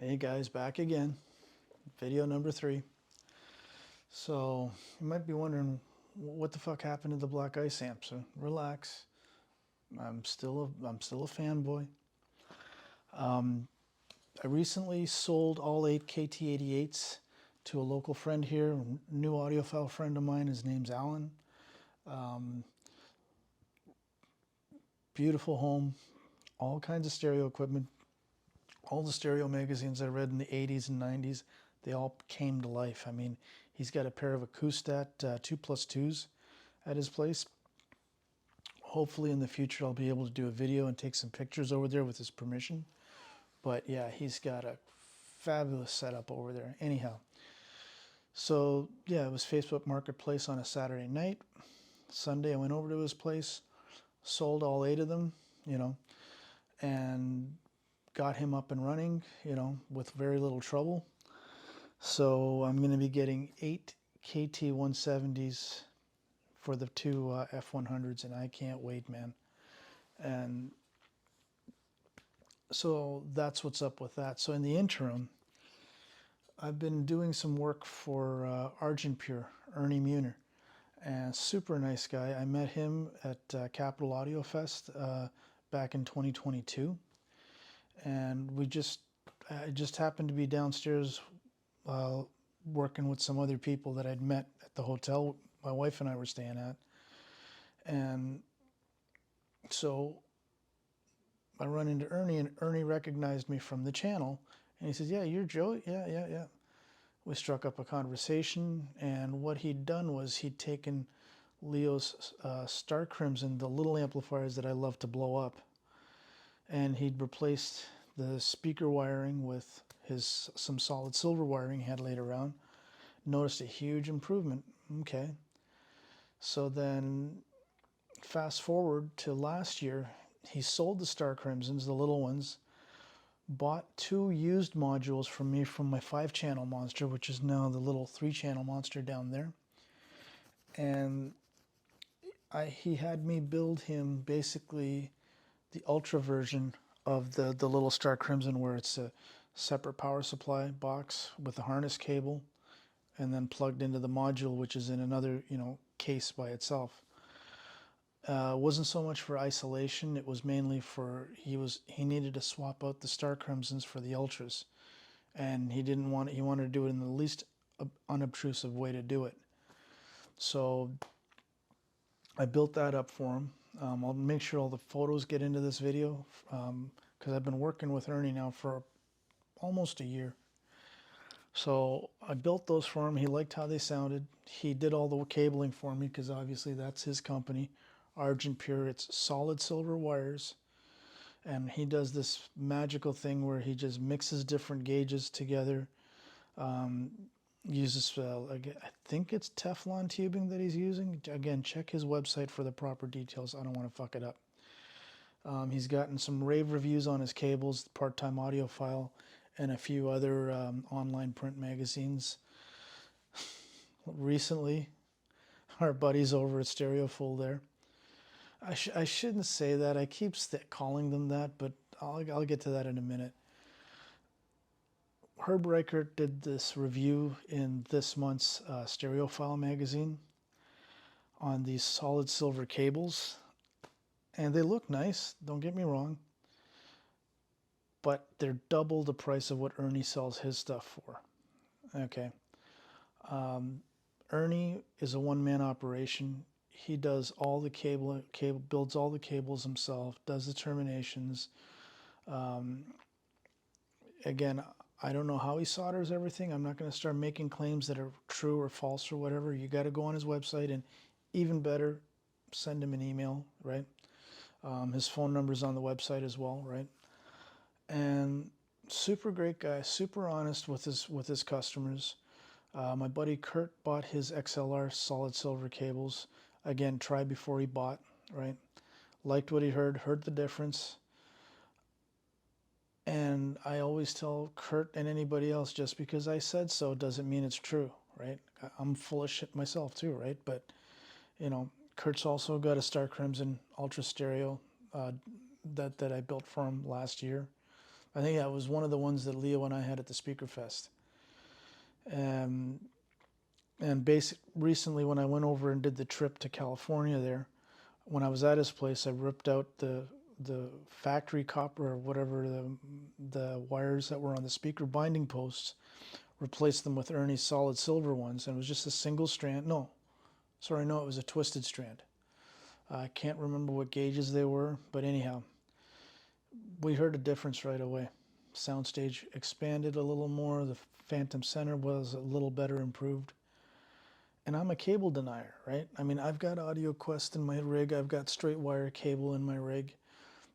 Hey guys, back again. Video number 3. So you might be wondering what the fuck happened to the black ice amp. So relax. I'm still a fanboy. I recently sold all 8 KT88s to a local friend here, a new audiophile friend of mine. His name's Alan. Beautiful home, all kinds of stereo equipment, all the stereo magazines I read in the 80s and 90s, they all came to life. I mean, he's got a pair of Acoustat 2+2s at his place. Hopefully in the future I'll be able to do a video and take some pictures over there with his permission. But yeah, he's got a fabulous setup over there. Anyhow, so yeah, it was Facebook Marketplace on a Saturday night. Sunday I went over to his place, sold all 8 of them, and got him up and running, with very little trouble. So I'm going to be getting 8 KT170s for the 2 F100s, and I can't wait, man. And so that's what's up with that. So in the interim, I've been doing some work for Argent Pure, Ernie Muner, and super nice guy. I met him at Capital Audio Fest back in 2022, and I just happened to be downstairs working with some other people that I'd met at the hotel my wife and I were staying at. And so I run into Ernie, and Ernie recognized me from the channel, and he says, "Yeah, you're Joe?" Yeah. We struck up a conversation, and what he'd done was he'd taken Leo's Star Crimson, the little amplifiers that I love to blow up, and he'd replaced the speaker wiring with some solid silver wiring he had laid around. Noticed a huge improvement. Okay. So then fast forward to last year, he sold the Star Crimsons, the little ones, bought 2 used modules from me from my 5-channel monster, which is now the little 3-channel monster down there. And he had me build him basically the Ultra version of the little Star Crimson, where it's a separate power supply box with a harness cable and then plugged into the module, which is in another, case by itself. Wasn't so much for isolation. It was mainly for he needed to swap out the Star Crimsons for the Ultras, and he wanted to do it in the least unobtrusive way to do it. So I built that up for him. I'll make sure all the photos get into this video, because I've been working with Ernie now for almost a year. So I built those for him. He liked how they sounded. He did all the cabling for me, because obviously that's his company, Argent Pure. It's solid silver wires, and he does this magical thing where he just mixes different gauges together. Uses I think it's Teflon tubing that he's using. Again, check his website for the proper details. I don't want to fuck it up. He's gotten some rave reviews on his cables, Part-Time Audiophile, and a few other online print magazines. Recently, our buddies over at Stereofull there. I shouldn't say that. I keep calling them that, but I'll get to that in a minute. Herb Reichert did this review in this month's Stereophile magazine on these solid silver cables, and they look nice, don't get me wrong, but they're double the price of what Ernie sells his stuff for. Okay. Ernie is a one-man operation. He does all the builds all the cables himself, does the terminations. Again, I don't know how he solders everything. I'm not going to start making claims that are true or false or whatever. You got to go on his website, and even better, send him an email, right? His phone number's on the website as well, right? And super great guy, super honest with his customers. My buddy Kurt bought his XLR solid silver cables. Again, try before he bought, right? Liked what he heard the difference. And I always tell Kurt and anybody else, just because I said so doesn't mean it's true, right? I'm full of shit myself too, right? But, Kurt's also got a Star Crimson Ultra Stereo that I built for him last year. I think that was one of the ones that Leo and I had at the Speaker Fest. And recently when I went over and did the trip to California there, when I was at his place, I ripped out the factory copper or whatever, the wires that were on the speaker binding posts, replaced them with Ernie's solid silver ones, and it was just a single strand. No, sorry, no, it was a twisted strand. I can't remember what gauges they were, but anyhow, we heard a difference right away. Soundstage expanded a little more. The phantom center was a little better improved. And I'm a cable denier, right? I mean, I've got Audio Quest in my rig. I've got straight wire cable in my rig.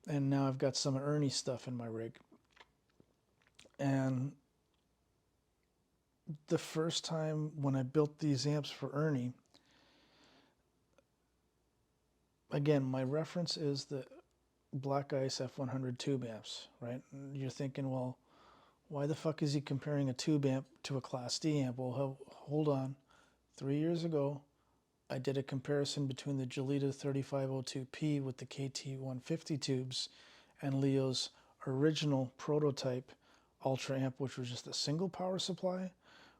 And now I've got some Ernie stuff in my rig. And the first time when I built these amps for Ernie, again, my reference is the Black Ice F100 tube amps, right? And you're thinking, well, why the fuck is he comparing a tube amp to a Class D amp? Well, hold on. 3 years ago, I did a comparison between the Gelita 3502P with the KT150 tubes and Leo's original prototype Ultra amp, which was just a single power supply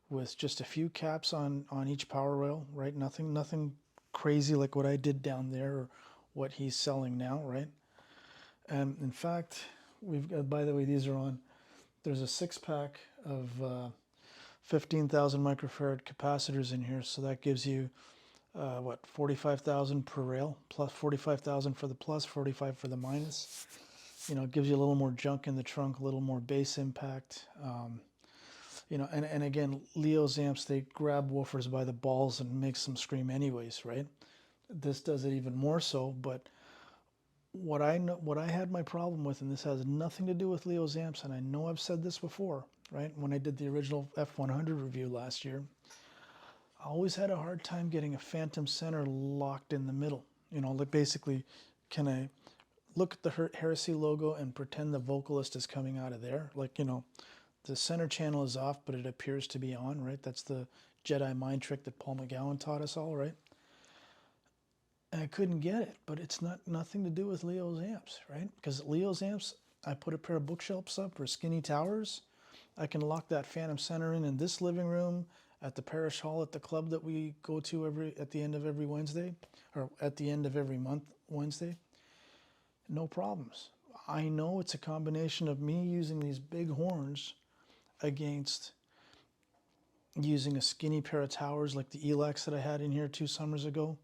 with just a few caps on each power rail, right? Nothing crazy like what I did down there or what he's selling now, right? And in fact, we've got, by the way, these are on, there's a 6-pack of 15,000 microfarad capacitors in here, so that gives you what, 45,000 per rail, plus 45,000 for the plus, 45 for the minus. You know, it gives you a little more junk in the trunk, a little more bass impact. You know, and again, Leo's amps, they grab woofers by the balls and makes them scream anyways, right? This does it even more so, but what I had my problem with, and this has nothing to do with Leo's amps, and I know I've said this before, right? When I did the original F100 review last year, I always had a hard time getting a phantom center locked in the middle. You know, like basically, can I look at the Heresy logo and pretend the vocalist is coming out of there? Like, you know, the center channel is off, but it appears to be on, right? That's the Jedi mind trick that Paul McGowan taught us all, right? And I couldn't get it, but it's nothing to do with Leo's amps, right? Because Leo's amps, I put a pair of bookshelves up for skinny towers. I can lock that phantom center in this living room, at the parish hall, at the club that we go to at the end of every Wednesday, or at the end of every month Wednesday. No problems. I know it's a combination of me using these big horns against using a skinny pair of towers like the Elex that I had in here 2 summers ago.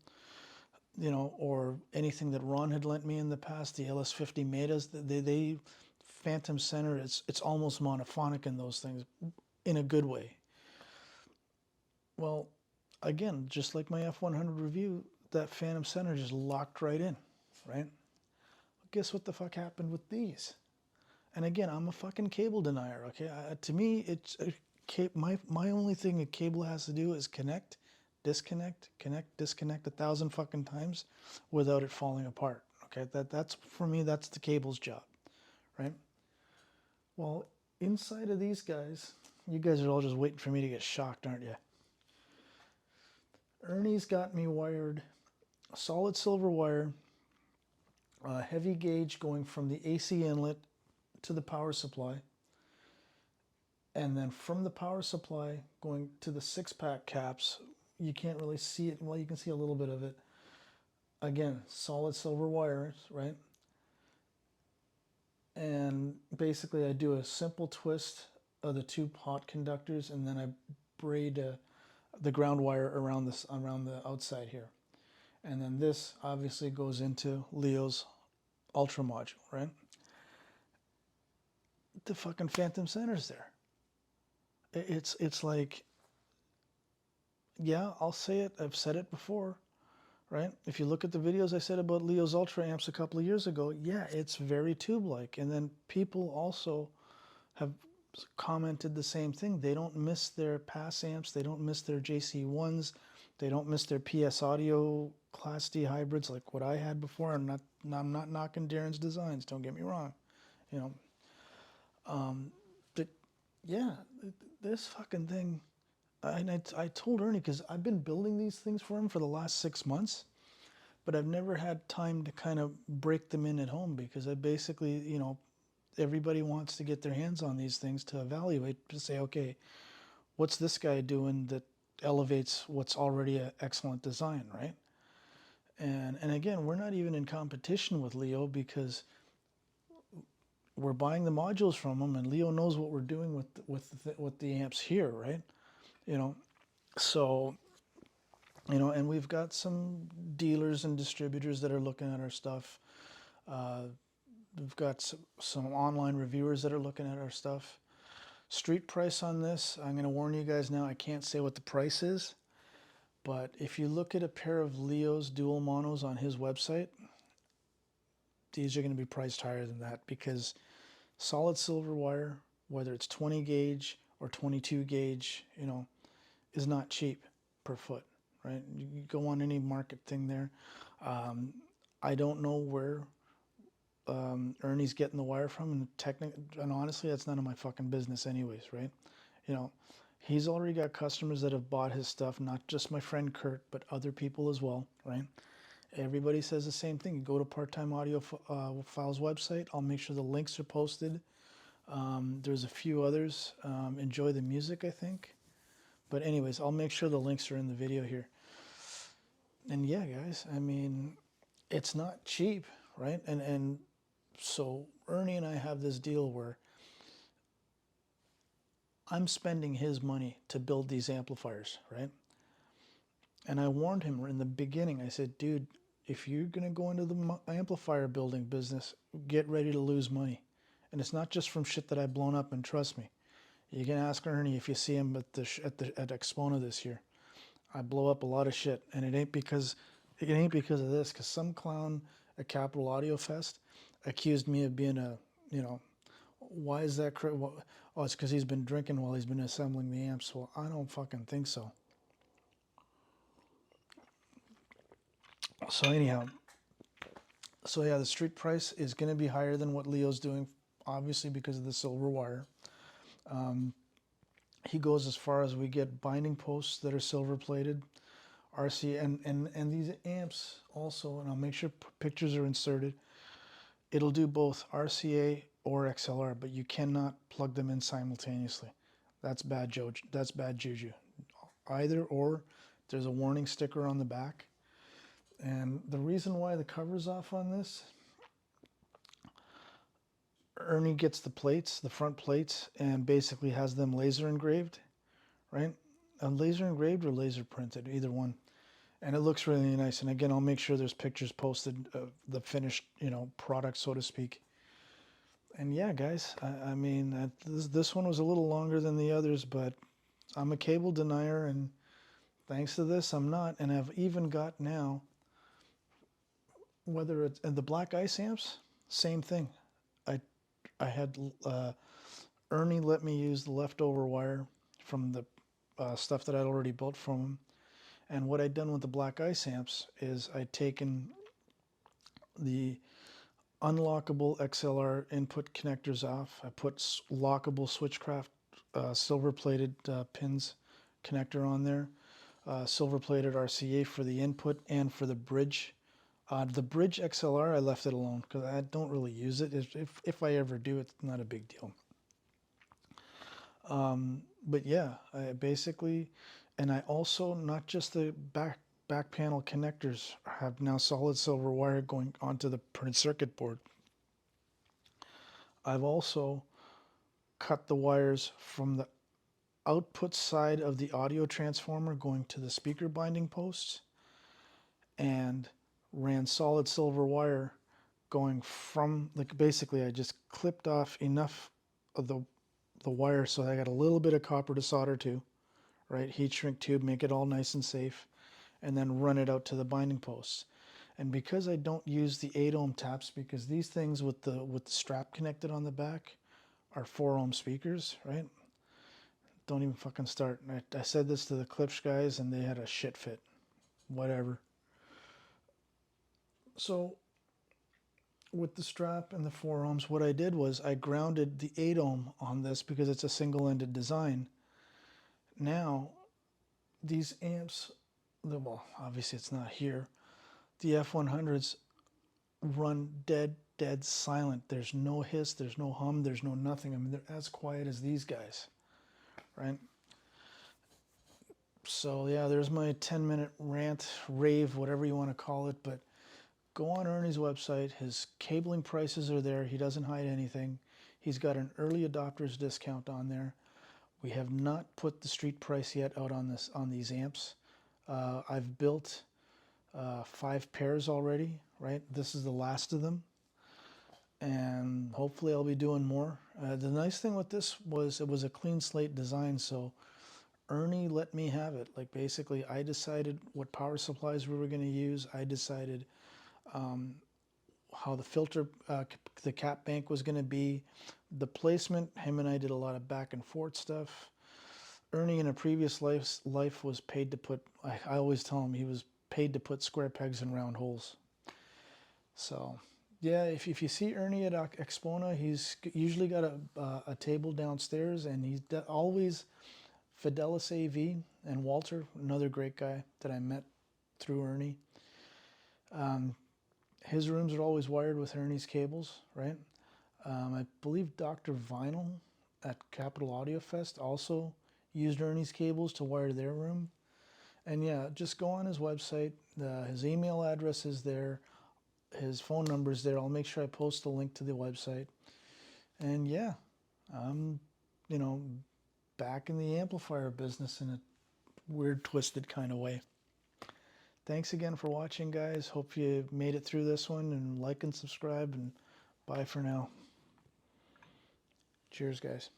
You know, or anything that Ron had lent me in the past, the LS50 Metas, they phantom center, it's almost monophonic in those things, in a good way. Well, again, just like my F100 review, that phantom center just locked right in, right? Guess what the fuck happened with these? And again, I'm a fucking cable denier, okay? To me, it's my only thing a cable has to do is connect, disconnect, connect, disconnect 1,000 fucking times without it falling apart. Okay, that's for me, that's the cable's job, right? Well, inside of these guys, you guys are all just waiting for me to get shocked, aren't you? Ernie's got me wired solid silver wire, heavy gauge going from the AC inlet to the power supply, and then from the power supply going to the 6-pack caps. You can't really see it. Well, you can see a little bit of it. Again, solid silver wires, right? And basically I do a simple twist of the 2 hot conductors, and then I braid the ground wire around the outside here. And then this obviously goes into Leo's Ultra module, right? The fucking phantom center's there. It's like, yeah, I'll say it. I've said it before, right? If you look at the videos I said about Leo's Ultra amps a couple of years ago, yeah, it's very tube-like. And then people also have commented the same thing. They don't miss their pass amps. They don't miss their JC1s. They don't miss their PS Audio Class D hybrids like what I had before. I'm not knocking Darren's designs. Don't get me wrong, you know. But yeah, this fucking thing. And I told Ernie, because I've been building these things for him for the last 6 months, but I've never had time to kind of break them in at home, because I basically, you know, everybody wants to get their hands on these things to evaluate, to say, okay, what's this guy doing that elevates what's already an excellent design, right? And again, we're not even in competition with Leo because we're buying the modules from him, and Leo knows what we're doing with the amps here, right? You know, so and we've got some dealers and distributors that are looking at our stuff. We've got some online reviewers that are looking at our stuff. Street price on this, I'm going to warn you guys now, I can't say what the price is, but if you look at a pair of Leo's dual monos on his website, these are going to be priced higher than that because solid silver wire, whether it's 20 gauge or 22 gauge, is not cheap per foot, right? You go on any market thing there. I don't know where Ernie's getting the wire from, and honestly, that's none of my fucking business anyways, right? He's already got customers that have bought his stuff, not just my friend Kurt, but other people as well, right? Everybody says the same thing. You go to Part-Time Audio Files website. I'll make sure the links are posted. There's a few others. Enjoy the Music, I think. But anyways, I'll make sure the links are in the video here. And yeah, guys, I mean, it's not cheap, right? And so Ernie and I have this deal where I'm spending his money to build these amplifiers, right? And I warned him in the beginning. I said, dude, if you're going to go into the amplifier building business, get ready to lose money. And it's not just from shit that I've blown up, and trust me. You can ask Ernie if you see him at Expona this year. I blow up a lot of shit, and it ain't because of this, because some clown at Capital Audio Fest accused me of being why is that? Oh, it's because he's been drinking while he's been assembling the amps. Well, I don't fucking think so. So anyhow, yeah, the street price is going to be higher than what Leo's doing, obviously because of the silver wire. He goes as far as we get binding posts that are silver plated, RC, and these amps also, and I'll make sure pictures are inserted. It'll do both RCA or XLR, but you cannot plug them in simultaneously. That's bad juju. Either or, there's a warning sticker on the back. And the reason why the cover's off on this, Ernie gets the plates, the front plates, and basically has them laser engraved, right? Laser engraved or laser printed, either one. And it looks really nice. And again, I'll make sure there's pictures posted of the finished, product, so to speak. And yeah, guys, I mean, this one was a little longer than the others, but I'm a cable denier, and thanks to this, I'm not. And I've even got now, whether it's and the black ice amps, same thing. I had Ernie let me use the leftover wire from the stuff that I'd already built from him. And what I'd done with the black ice amps is I'd taken the unlockable XLR input connectors off. I put lockable Switchcraft silver-plated pins connector on there. Silver-plated RCA for the input and for the bridge. The bridge XLR, I left it alone because I don't really use it. If I ever do, it's not a big deal. But yeah, I basically, and I also, not just the back panel connectors, have now solid silver wire going onto the printed circuit board. I've also cut the wires from the output side of the audio transformer going to the speaker binding posts, and ran solid silver wire going from, basically I just clipped off enough of the wire so I got a little bit of copper to solder to, right? Heat shrink tube, make it all nice and safe, and then run it out to the binding posts. And because I don't use the 8 ohm taps, because these things with the strap connected on the back are 4 ohm speakers, right? Don't even fucking start. I said this to the Klipsch guys and they had a shit fit. Whatever. So with the strap and the 4 ohms, what I did was I grounded the 8 ohm on this because it's a single-ended design. Now, these amps, well, obviously it's not here. The F100s run dead silent. There's no hiss, there's no hum, there's no nothing. I mean, they're as quiet as these guys, right? So yeah, there's my 10-minute rant, rave, whatever you want to call it. But go on Ernie's website. His cabling prices are there. He doesn't hide anything. He's got an early adopters discount on there. We have not put the street price yet out on these amps. I've built 5 pairs already, right? This is the last of them, and hopefully I'll be doing more. The nice thing with this was it was a clean slate design, so Ernie let me have it. Like, basically, I decided what power supplies we were going to use. I decided how the filter, the cap bank was going to be. The placement, him and I did a lot of back and forth stuff. Ernie in a previous life was paid to put, I always tell him he was paid to put square pegs in round holes. So yeah, if you see Ernie at Expona, he's usually got a table downstairs, and he's always Fidelis AV and Walter, another great guy that I met through Ernie. His rooms are always wired with Ernie's cables, right? I believe Dr. Vinyl at Capital Audio Fest also used Ernie's cables to wire their room. And yeah, just go on his website. His email address is there. His phone number is there. I'll make sure I post a link to the website. And yeah, I'm, back in the amplifier business in a weird, twisted kind of way. Thanks again for watching, guys. Hope you made it through this one, and like and subscribe, and bye for now. Cheers, guys.